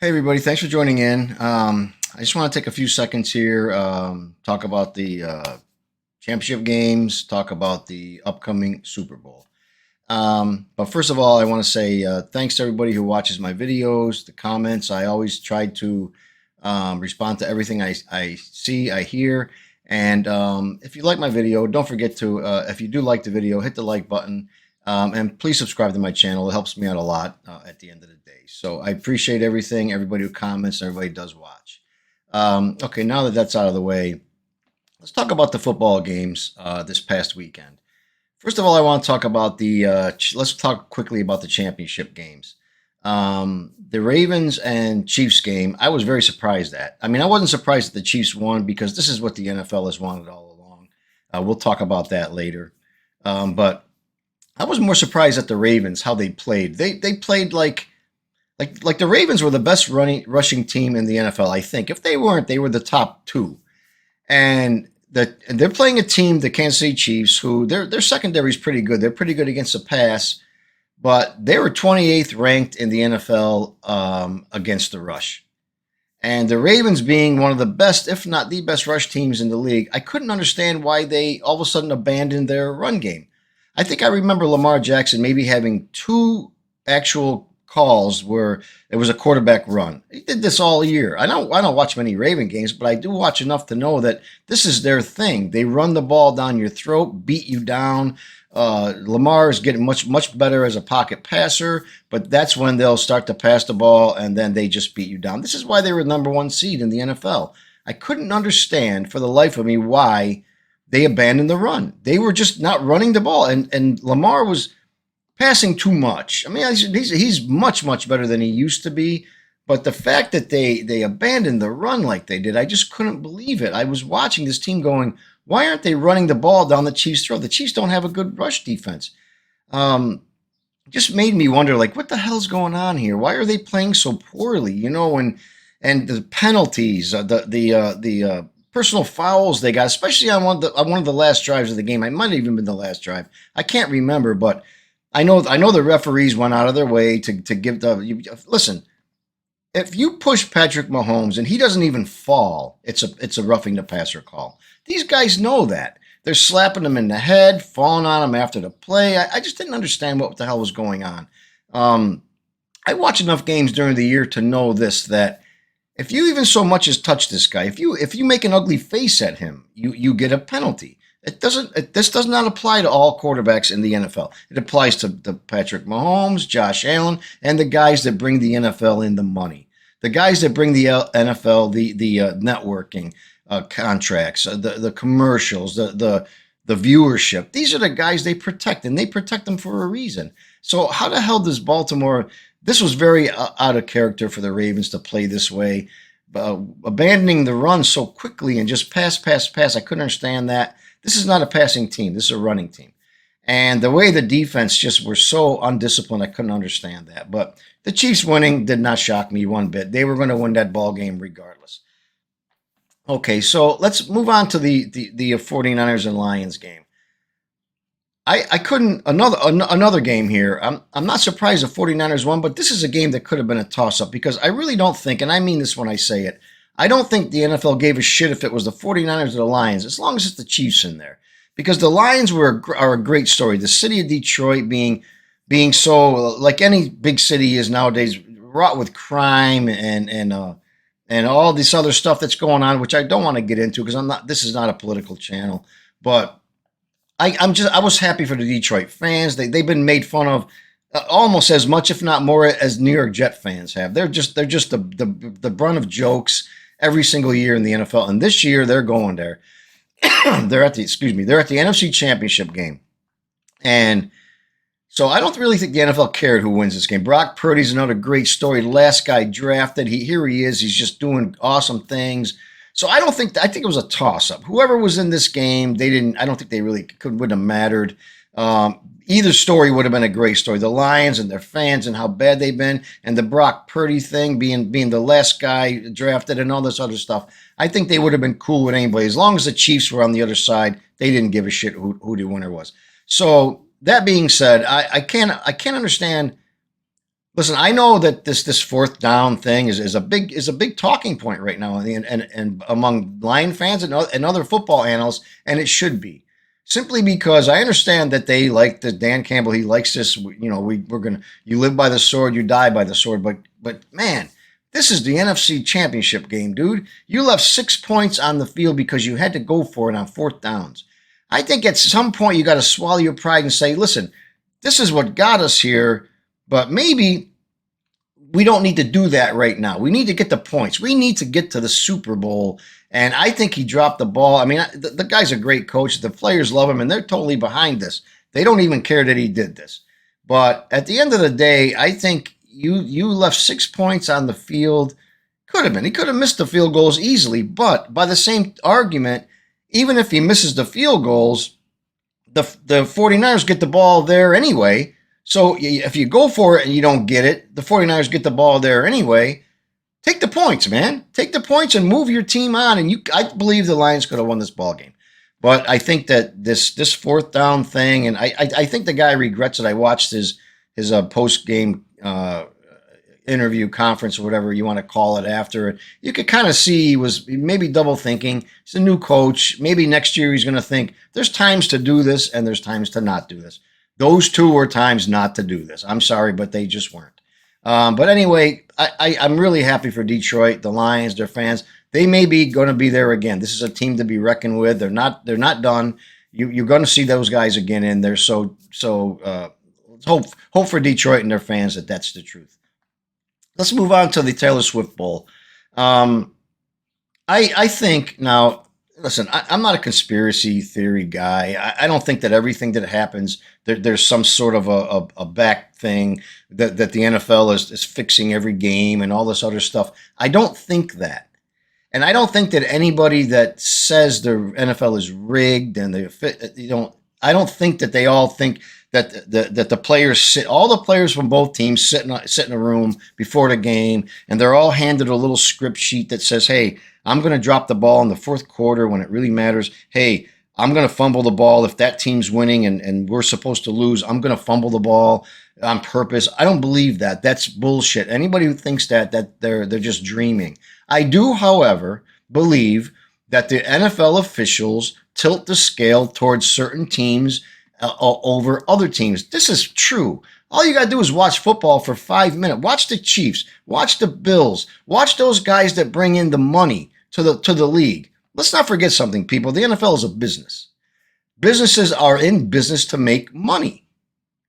Hey everybody, thanks for joining in. I just want to take a few seconds here, talk about the championship games, talk about the upcoming Super Bowl. But first of all, I want to say thanks to everybody who watches my videos, the comments. I always try to respond to everything I see, I hear. And if you like my video, don't forget to, if you do like the video, hit the like button. And please subscribe to my channel. It helps me out a lot at the end of the day. So I appreciate everything, everybody who comments, and everybody does watch. Okay, now that that's out of the way, let's talk about the football games this past weekend. First of all, I want to talk about let's talk quickly about the championship games. The Ravens and Chiefs game, I was very surprised at. I mean, I wasn't surprised that the Chiefs won because this is what the NFL has wanted all along. We'll talk about that later. But I was more surprised at the Ravens how they played. They played like the Ravens were the best rushing team in the NFL. I think if they weren't, they were the top two. And they're playing a team, the Kansas City Chiefs, who their secondary is pretty good. They're pretty good against the pass, but they were 28th ranked in the NFL against the rush. And the Ravens being one of the best, if not the best rush teams in the league, I couldn't understand why they all of a sudden abandoned their run game. I think I remember Lamar Jackson maybe having two actual calls where it was a quarterback run. He did this all year. I don't watch many Raven games, but I do watch enough to know that this is their thing. They run the ball down your throat, beat you down. Lamar is getting much better as a pocket passer, but that's when they'll start to pass the ball and then they just beat you down. This is why they were the number one seed in the NFL. I couldn't understand for the life of me why they abandoned the run. They were just not running the ball, and Lamar was passing too much. I mean, he's much better than he used to be, but the fact that they abandoned the run like they did, I just couldn't believe it. I was watching this team going, why aren't they running the ball down the Chiefs' throat? The Chiefs don't have a good rush defense. Just made me wonder, like, what the hell's going on here? Why are they playing so poorly? And the penalties, the personal fouls they got, especially on one of the last drives of the game. It might have even been the last drive. I can't remember, but I know the referees went out of their way to give listen. If you push Patrick Mahomes and he doesn't even fall, it's a roughing the passer call. These guys know that. They're slapping him in the head, falling on him after the play. I just didn't understand what the hell was going on. I watch enough games during the year to know this, that if you even so much as touch this guy, if you make an ugly face at him, you get a penalty. This does not apply to all quarterbacks in the NFL. It applies to Patrick Mahomes, Josh Allen, and the guys that bring the NFL in the money. The guys that bring the NFL the networking contracts, the commercials, the viewership. These are the guys they protect, and they protect them for a reason. So how the hell does Baltimore? This was very out of character for the Ravens to play this way, abandoning the run so quickly and just pass. I couldn't understand that. This is not a passing team. This is a running team. And the way the defense just were so undisciplined, I couldn't understand that. But the Chiefs winning did not shock me one bit. They were going to win that ball game regardless. Okay, so let's move on to the 49ers and Lions game. I couldn't another game here. I'm not surprised the 49ers won, but this is a game that could have been a toss-up because I really don't think, and I mean this when I say it, I don't think the NFL gave a shit if it was the 49ers or the Lions, as long as it's the Chiefs in there. Because the Lions are a great story. The city of Detroit being so, like any big city is nowadays, wrought with crime and all this other stuff that's going on, which I don't want to get into because this is not a political channel. But I was happy for the Detroit fans. They've been made fun of almost as much, if not more, as New York Jet fans have. They're just the brunt of jokes every single year in the NFL, and this year they're going there. They're at the NFC Championship game, and so I don't really think the NFL cared who wins this game. Brock Purdy's another great story. Last guy drafted. Here he is. He's just doing awesome things. So I think it was a toss-up. Whoever was in this game, I don't think they really would have mattered. Either story would have been a great story. The Lions and their fans and how bad they've been, and the Brock Purdy thing being the last guy drafted and all this other stuff. I think they would have been cool with anybody. As long as the Chiefs were on the other side, they didn't give a shit who the winner was. So that being said, I can't understand Listen, I know that this fourth down thing is a big talking point right now, and among Lion fans and other football analysts, and it should be simply because I understand that they like the Dan Campbell. He likes this. We're gonna you live by the sword, you die by the sword. But man, this is the NFC Championship game, dude. You left 6 points on the field because you had to go for it on fourth downs. I think at some point you got to swallow your pride and say, listen, this is what got us here, but maybe we don't need to do that right now. We need to get the points. We need to get to the Super Bowl. And I think he dropped the ball. I mean, the guy's a great coach. The players love him, and they're totally behind this. They don't even care that he did this. But at the end of the day, I think you left 6 points on the field. Could have been. He could have missed the field goals easily. But by the same argument, even if he misses the field goals, the 49ers get the ball there anyway. So if you go for it and you don't get it, the 49ers get the ball there anyway. Take the points, man. Take the points and move your team on. And I believe the Lions could have won this ball game. But I think that this fourth down thing, and I think the guy regrets it. I watched his post game interview conference or whatever you want to call it after. You could kind of see he was maybe double thinking. He's a new coach. Maybe next year he's going to think there's times to do this and there's times to not do this. Those two were times not to do this. I'm sorry, but they just weren't. But anyway, I'm really happy for Detroit, the Lions, their fans. They may be going to be there again. This is a team to be reckoned with. They're not done. You're going to see those guys again in there. So let's hope for Detroit and their fans that that's the truth. Let's move on to the Taylor Swift Bowl. I think now. Listen, I'm not a conspiracy theory guy. I don't think that everything that happens, there's some sort of a back thing that the NFL is fixing every game and all this other stuff. I don't think that. And I don't think that anybody that says the NFL is rigged and I don't think that they all think that the players all the players from both teams sit in a room before the game and they're all handed a little script sheet that says, hey, I'm going to drop the ball in the fourth quarter when it really matters. Hey, I'm going to fumble the ball if that team's winning and we're supposed to lose. I'm going to fumble the ball on purpose. I don't believe that. That's bullshit. Anybody who thinks that they're just dreaming. I do, however, believe that the NFL officials tilt the scale towards certain teams over other teams. This is true. All you got to do is watch football for 5 minutes. Watch the Chiefs. Watch the Bills. Watch those guys that bring in the money to the league. Let's not forget something, people. The NFL is a business. Businesses are in business to make money.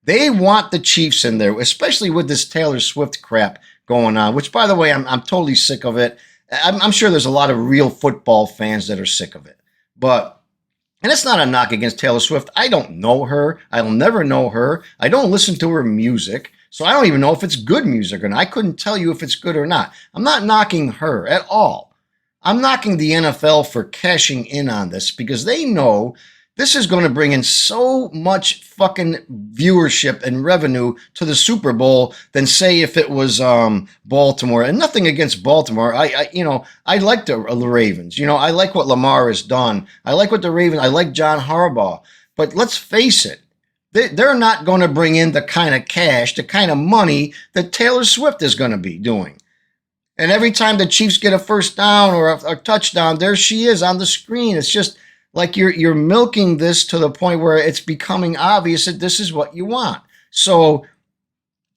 They want the Chiefs in there, especially with this Taylor Swift crap going on, which, by the way, I'm totally sick of it. I'm sure there's a lot of real football fans that are sick of it. And it's not a knock against Taylor Swift. I don't know her. I'll never know her. I don't listen to her music. So I don't even know if it's good music or not. I couldn't tell you if it's good or not. I'm not knocking her at all. I'm knocking the NFL for cashing in on this because they know this is going to bring in so much fucking viewership and revenue to the Super Bowl than say if it was Baltimore. And nothing against Baltimore. I like the Ravens. I like what Lamar has done. I like what the Ravens. I like John Harbaugh. But let's face it, they're not going to bring in the kind of cash, the kind of money that Taylor Swift is going to be doing. And every time the Chiefs get a first down or a touchdown, there she is on the screen. It's just like you're milking this to the point where it's becoming obvious that this is what you want. So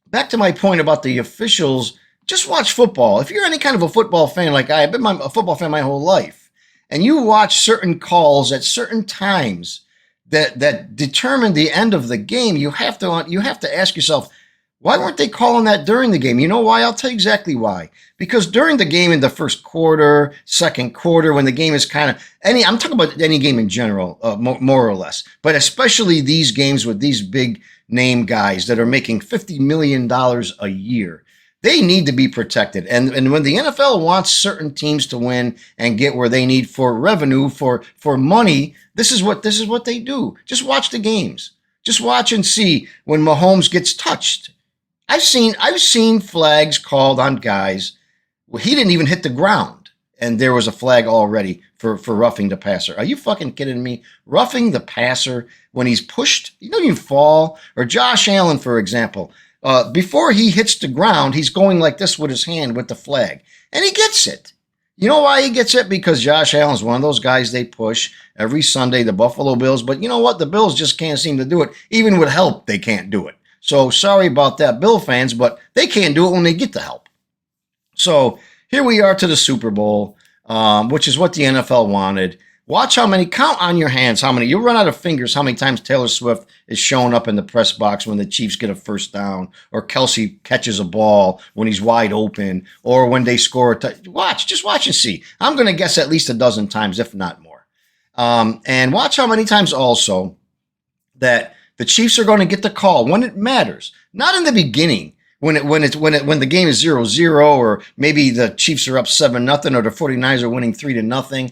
back to my point about the officials, just watch football. If you're any kind of a football fan like I've been a football fan my whole life, and you watch certain calls at certain times that determine the end of the game, you have to ask yourself, why weren't they calling that during the game? You know why? I'll tell you exactly why. Because during the game in the first quarter, second quarter, when the game is kind of I'm talking about any game in general, more or less, but especially these games with these big name guys that are making $50 million a year. They need to be protected. And when the NFL wants certain teams to win and get where they need for revenue, for money, this is what they do. Just watch the games. Just watch and see when Mahomes gets touched. I've seen flags called on guys. Well, he didn't even hit the ground, and there was a flag already for roughing the passer. Are you fucking kidding me? Roughing the passer when he's pushed, he doesn't even fall. Or Josh Allen, for example. before he hits the ground, he's going like this with his hand with the flag, and he gets it. You know why he gets it? Because Josh Allen's one of those guys they push every Sunday, the Buffalo Bills. But you know what? The Bills just can't seem to do it. Even with help, they can't do it. So sorry about that, Bill fans, but they can't do it when they get the help. So here we are to the Super Bowl, which is what the NFL wanted. Watch how many, count on your hands how many, you'll run out of fingers how many times Taylor Swift is showing up in the press box when the Chiefs get a first down, or Kelsey catches a ball when he's wide open, or when they score just watch and see. I'm going to guess at least a dozen times, if not more. And watch how many times also that the Chiefs are going to get the call when it matters, not in the beginning. When the game is 0-0, or maybe the Chiefs are up 7-0, or the 49ers are winning 3-0.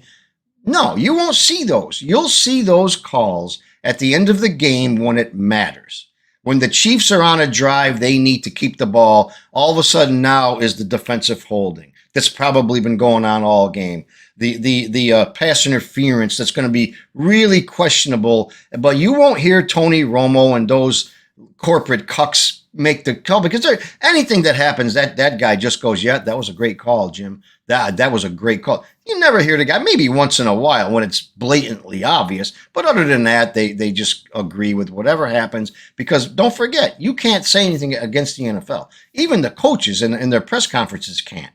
No, you won't see those. You'll see those calls at the end of the game when it matters. When the Chiefs are on a drive, they need to keep the ball. All of a sudden now is the defensive holding that's probably been going on all game. The pass interference that's going to be really questionable. But you won't hear Tony Romo and those corporate cucks make the call, because anything that happens, that guy just goes, yeah, that was a great call, Jim. That was a great call. You never hear the guy, maybe once in a while when it's blatantly obvious, but other than that, they just agree with whatever happens, because don't forget, you can't say anything against the NFL. Even the coaches in their press conferences can't.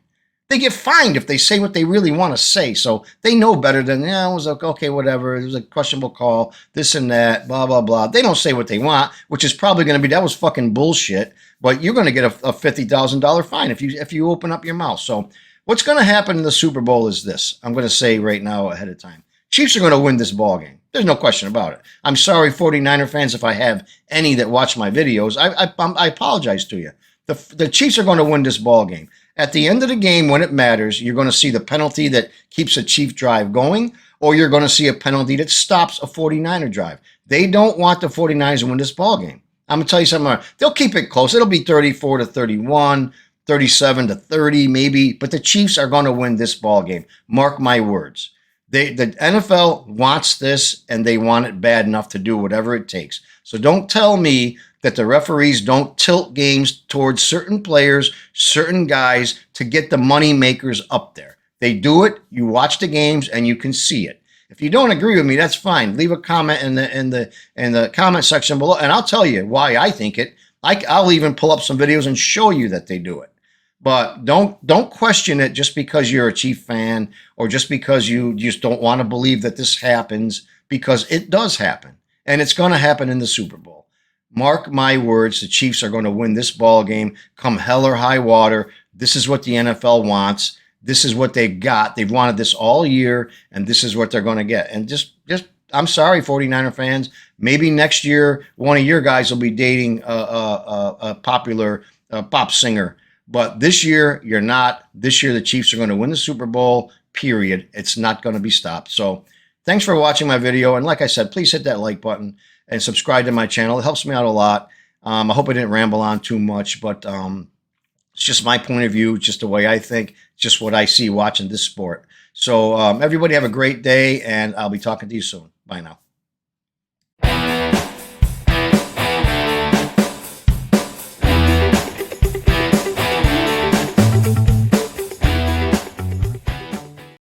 They get fined if they say what they really want to say, so they know better than, yeah, it was okay, whatever, it was a questionable call, this and that, blah, blah, blah. They don't say what they want, which is probably going to be, that was fucking bullshit, but you're going to get a $50,000 fine if you open up your mouth. So what's going to happen in the Super Bowl is this. I'm going to say right now ahead of time. Chiefs are going to win this ball game. There's no question about it. I'm sorry, 49er fans, if I have any that watch my videos. I apologize to you. The Chiefs are going to win this ball game. At the end of the game, when it matters, you're going to see the penalty that keeps a Chief drive going, or you're going to see a penalty that stops a 49er drive. They don't want the 49ers to win this ball game. I'm going to tell you something. They'll keep it close. It'll be 34-31. 37-30 maybe, but the Chiefs are going to win this ball game. Mark my words. The NFL wants this, and they want it bad enough to do whatever it takes. So don't tell me that the referees don't tilt games towards certain players, certain guys, to get the money makers up there. They do it. You watch the games and you can see it. If you don't agree with me, that's fine. Leave a comment in the comment section below, and I'll tell you why I think it. I'll even pull up some videos and show you that they do it. But don't question it just because you're a Chief fan, or just because you just don't want to believe that this happens, because it does happen, and it's going to happen in the Super Bowl. Mark my words, the Chiefs are going to win this ball game come hell or high water. This is what the NFL wants. This is what they've got. They've wanted this all year, and this is what they're going to get. And just I'm sorry, 49er fans. Maybe next year one of your guys will be dating a popular pop singer. But this year, you're not. This year, the Chiefs are going to win the Super Bowl, period. It's not going to be stopped. So thanks for watching my video. And like I said, please hit that like button and subscribe to my channel. It helps me out a lot. I hope I didn't ramble on too much, but it's just my point of view, just the way I think, just what I see watching this sport. So everybody have a great day, and I'll be talking to you soon. Bye now.